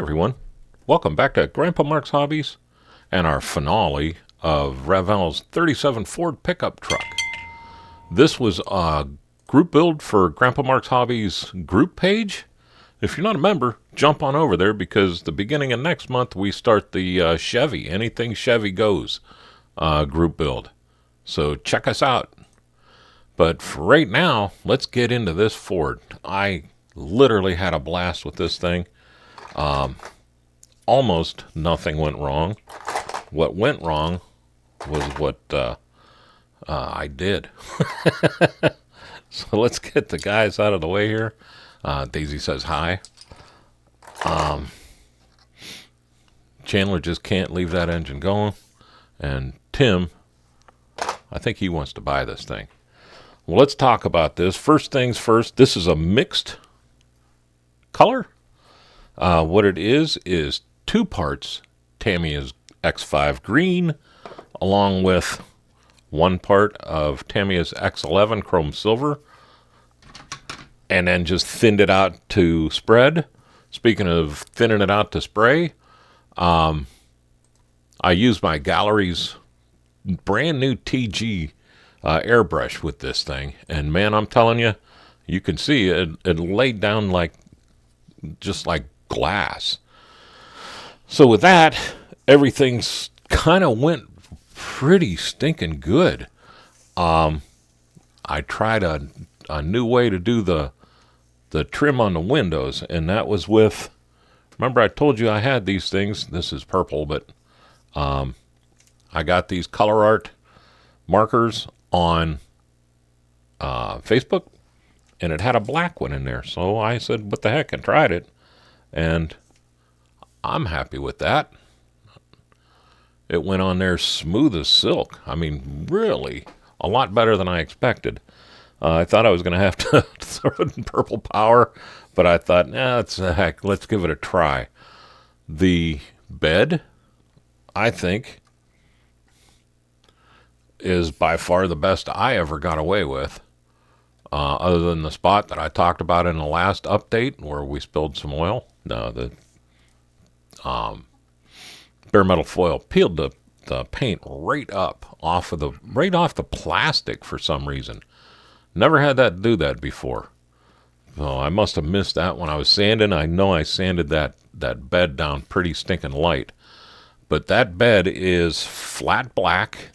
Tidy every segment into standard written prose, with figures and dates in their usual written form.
everyone. Welcome back to Grandpa Mark's Hobbies and our finale of Revell's 37 Ford pickup truck. This was a group build for Grandpa Mark's Hobbies group page. If you're not a member, jump on over there because the beginning of next month we start the Chevy, anything Chevy goes group build. So check us out. But for right now, let's get into this Ford. I literally had a blast with this thing. Almost nothing went wrong. What went wrong was what I did. So let's get the guys out of the way here. Daisy says hi. Chandler just can't leave that engine going. And Tim, I think he wants to buy this thing. Well, let's talk about this. First things first, this is a mixed color. What it is two parts Tamiya's X5 green, along with one part of Tamiya's X11 chrome silver, and then just thinned it out to spread. Speaking of thinning it out to spray, I used my Gallery's brand new TG airbrush with this thing, and man, I'm telling you, you can see it laid down just like glass. So with that, everything's kind of went pretty stinking good. I tried a new way to do the trim on the windows, and that was with, remember I told you I had these things. This is purple, but I got these color art markers on Facebook, and it had a black one in there. So I said, what the heck, and tried it, and I'm happy with that. It went on there smooth as silk. I mean, really, a lot better than I expected. I thought I was going to have to throw it in purple power, but I thought, it's the heck, let's give it a try. The bed, I think, is by far the best I ever got away with, other than the spot that I talked about in the last update where we spilled some oil. No, the bare metal foil peeled the paint right off the plastic for some reason. Never had that do that before. So I must have missed that when I was sanding. I know I sanded that bed down pretty stinking light. But that bed is flat black,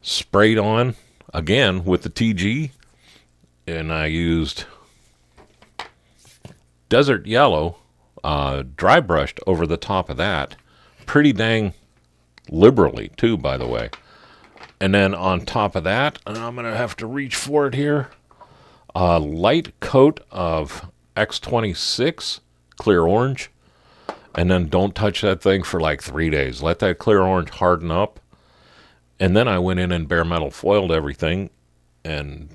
sprayed on, again, with the TG. And I used desert yellow, dry brushed over the top of that. Pretty dang liberally, too, by the way. And then on top of that, and I'm going to have to reach for it here, a light coat of X26 clear orange. And then don't touch that thing for like 3 days. Let that clear orange harden up. And then I went in and bare metal foiled everything. And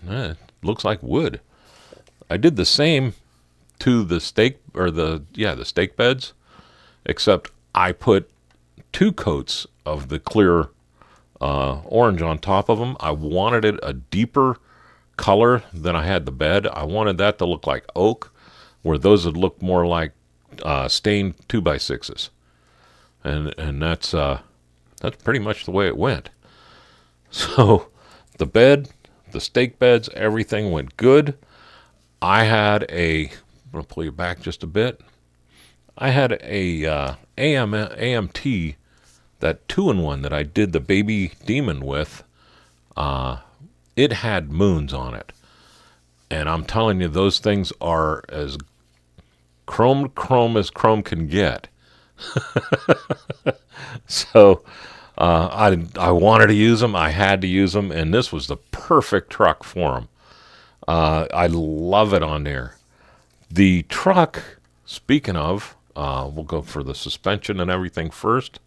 it looks like wood. I did the same to the stake, or the stake beds. Except I put 2 coats of the clear orange on top of them. I wanted it a deeper color than I had the bed. I wanted that to look like oak, where those would look more like stained 2x6s. And that's pretty much the way it went. So the bed, the stake beds, everything went good. I'm going to pull you back just a bit. I had a AMT, that 2-in-1 that I did the Baby Demon with. It had moons on it. And I'm telling you, those things are as chrome as chrome can get. So I wanted to use them. I had to use them. And this was the perfect truck for them. I love it on there. The truck, speaking of, we'll go for the suspension and everything first.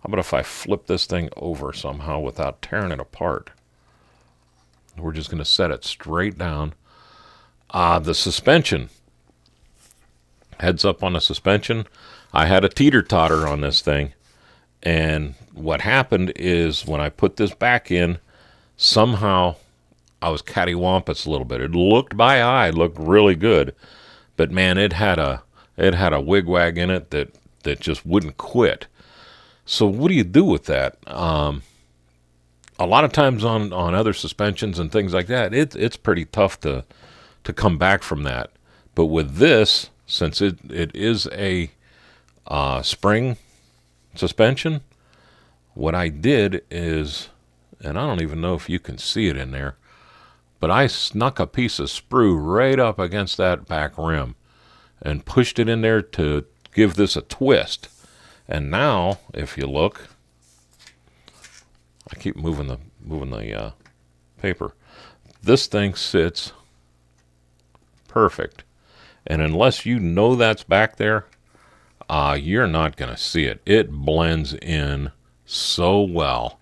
How about if I flip this thing over somehow without tearing it apart? We're just going to set it straight down. The suspension. Heads up on the suspension. I had a teeter-totter on this thing. And what happened is when I put this back in, somehow I was cattywampus a little bit. It looked by eye, looked really good. But man, it had It had a wigwag in it that just wouldn't quit. So what do you do with that? A lot of times on other suspensions and things like that, it's pretty tough to come back from that. But with this, since it is a spring suspension, what I did is, and I don't even know if you can see it in there, but I snuck a piece of sprue right up against that back rim and pushed it in there to give this a twist. And now, if you look, I keep moving the paper. This thing sits perfect. And unless you know that's back there, you're not going to see it. It blends in so well.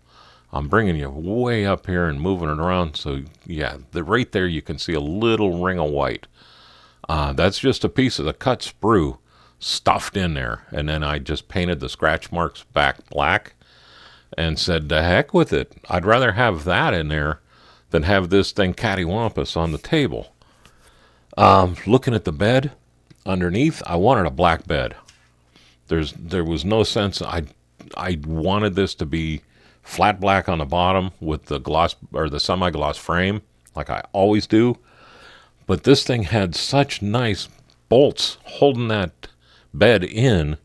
I'm bringing you way up here and moving it around. So, yeah, right there you can see a little ring of white. That's just a piece of the cut sprue stuffed in there. And then I just painted the scratch marks back black and said, the heck with it. I'd rather have that in there than have this thing cattywampus on the table. Looking at the bed underneath, I wanted a black bed. There was no sense. I wanted this to be flat black on the bottom with the gloss or the semi-gloss frame, like I always do. But this thing had such nice bolts holding that bed in,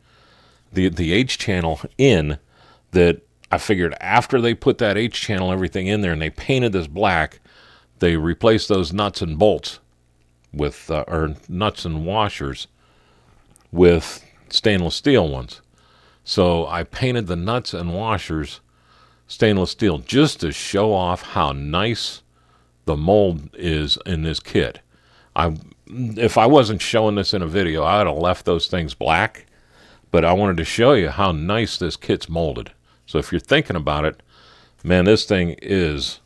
the H channel in, that I figured after they put that H channel everything in there and they painted this black, they replaced those nuts and bolts with or nuts and washers with stainless steel ones. So I painted the nuts and washers stainless steel just to show off how nice the mold is in this kit. If I wasn't showing this in a video, I would have left those things black, but I wanted to show you how nice this kit's molded. So if you're thinking about it, man, this thing is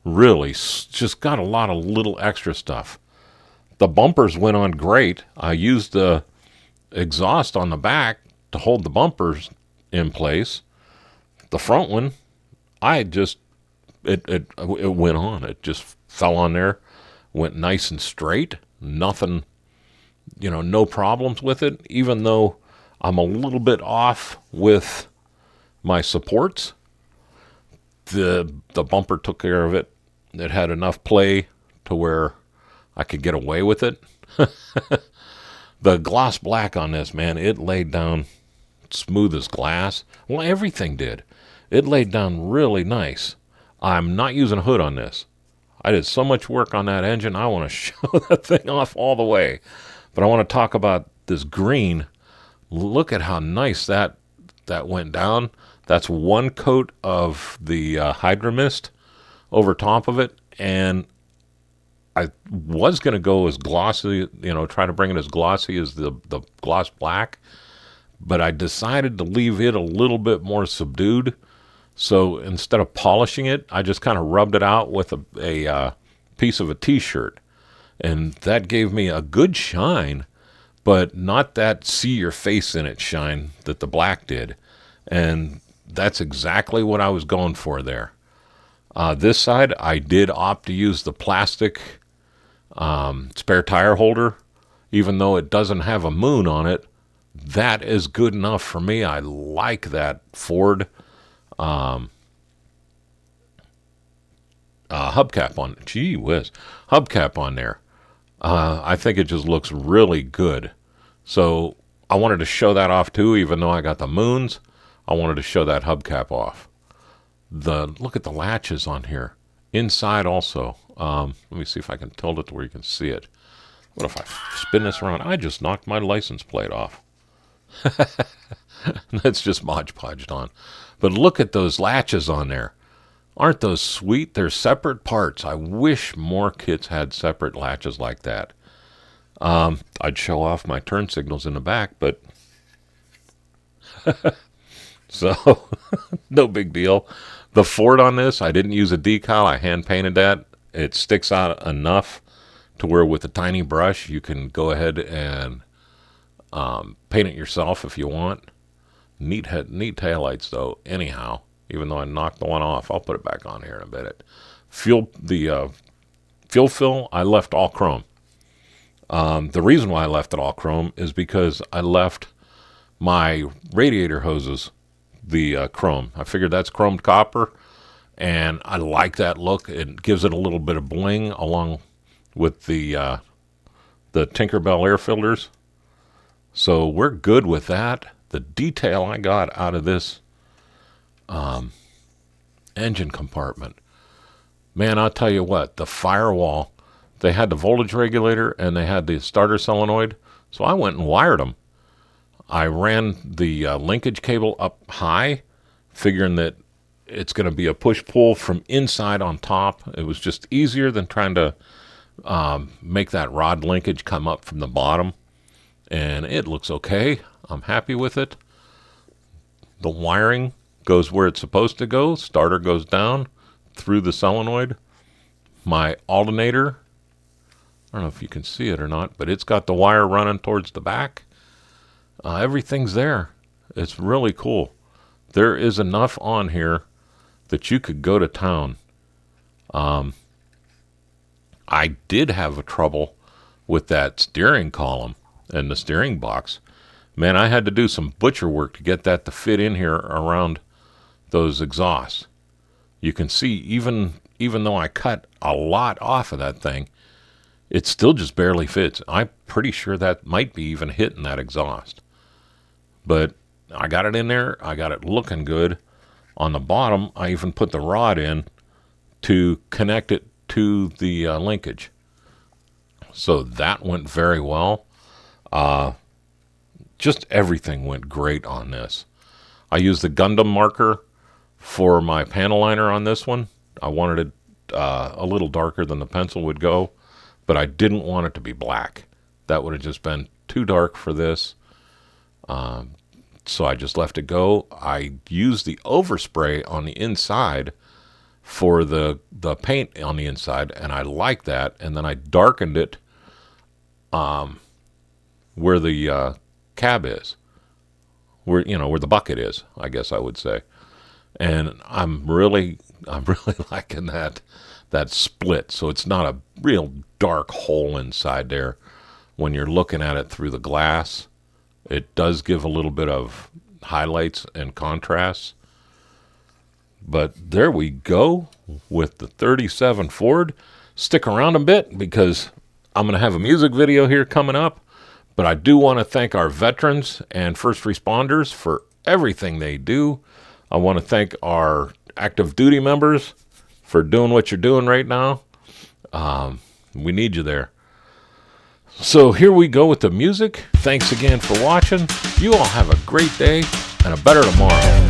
really just got a lot of little extra stuff. The bumpers went on great. I used the exhaust on the back to hold the bumpers in place. The front one, it went on. It just fell on there, went nice and straight. Nothing, no problems with it. Even though I'm a little bit off with my supports, the bumper took care of it. It had enough play to where I could get away with it. The gloss black on this, man, it laid down smooth as glass. Well, everything did. It laid down really nice. I'm not using a hood on this. I did so much work on that engine, I want to show that thing off all the way. But I want to talk about this green. Look at how nice that went down. That's one coat of the Hydra Mist over top of it. And I was going to go as glossy, try to bring it as glossy as the gloss black. But I decided to leave it a little bit more subdued. So instead of polishing it, I just kind of rubbed it out with a piece of a t-shirt. And that gave me a good shine, but not that see your face in it shine that the black did. And that's exactly what I was going for there. This side, I did opt to use the plastic spare tire holder. Even though it doesn't have a moon on it, that is good enough for me. I like that Ford hubcap on. Gee whiz, hubcap on there. I think it just looks really good. So I wanted to show that off too, even though I got the moons. I wanted to show that hubcap off. Look at the latches on here. Inside also. Let me see if I can tilt it to where you can see it. What if I spin this around? I just knocked my license plate off. That's just Mod Podged on. But look at those latches on there. Aren't those sweet? They're separate parts. I wish more kits had separate latches like that. I'd show off my turn signals in the back, but so no big deal. The Ford on this, I didn't use a decal. I hand painted that. It sticks out enough to where with a tiny brush you can go ahead and paint it yourself if you want. Neat taillights though. Anyhow, even though I knocked the one off, I'll put it back on here in a bit. Fuel fill, I left all chrome. The reason why I left it all chrome is because I left my radiator hoses the chrome. I figured that's chromed copper, and I like that look. It gives it a little bit of bling along with the Tinkerbell air filters. So we're good with that. The detail I got out of this engine compartment, man, I'll tell you what, the firewall, they had the voltage regulator and they had the starter solenoid, so I went and wired them. I ran the linkage cable up high, figuring that it's going to be a push-pull from inside on top. It was just easier than trying to make that rod linkage come up from the bottom. And it looks okay. I'm happy with it. The wiring goes where it's supposed to go. Starter goes down through the solenoid. My alternator, I don't know if you can see it or not, but it's got the wire running towards the back. Everything's there. It's really cool. There is enough on here that you could go to town. I did have a trouble with that steering column and the steering box. Man, I had to do some butcher work to get that to fit in here around those exhausts. You can see even though I cut a lot off of that thing, it still just barely fits. I'm pretty sure that might be even hitting that exhaust. But I got it in there. I got it looking good. On the bottom, I even put the rod in to connect it to the linkage. So that went very well. Just everything went great on this. I used the Gundam marker for my panel liner on this one. I wanted it a little darker than the pencil would go, but I didn't want it to be black. That would have just been too dark for this. So I just left it go. I used the overspray on the inside for the paint on the inside, and I like that. And then I darkened it where the cab is, where the bucket is, I guess I would say. And I'm really liking that split. So it's not a real dark hole inside there when you're looking at it through the glass. It does give a little bit of highlights and contrasts. But there we go with the 37 Ford. Stick around a bit because I'm going to have a music video here coming up. But I do want to thank our veterans and first responders for everything they do. I want to thank our active duty members for doing what you're doing right now. We need you there. So here we go with the music. Thanks again for watching. You all have a great day and a better tomorrow.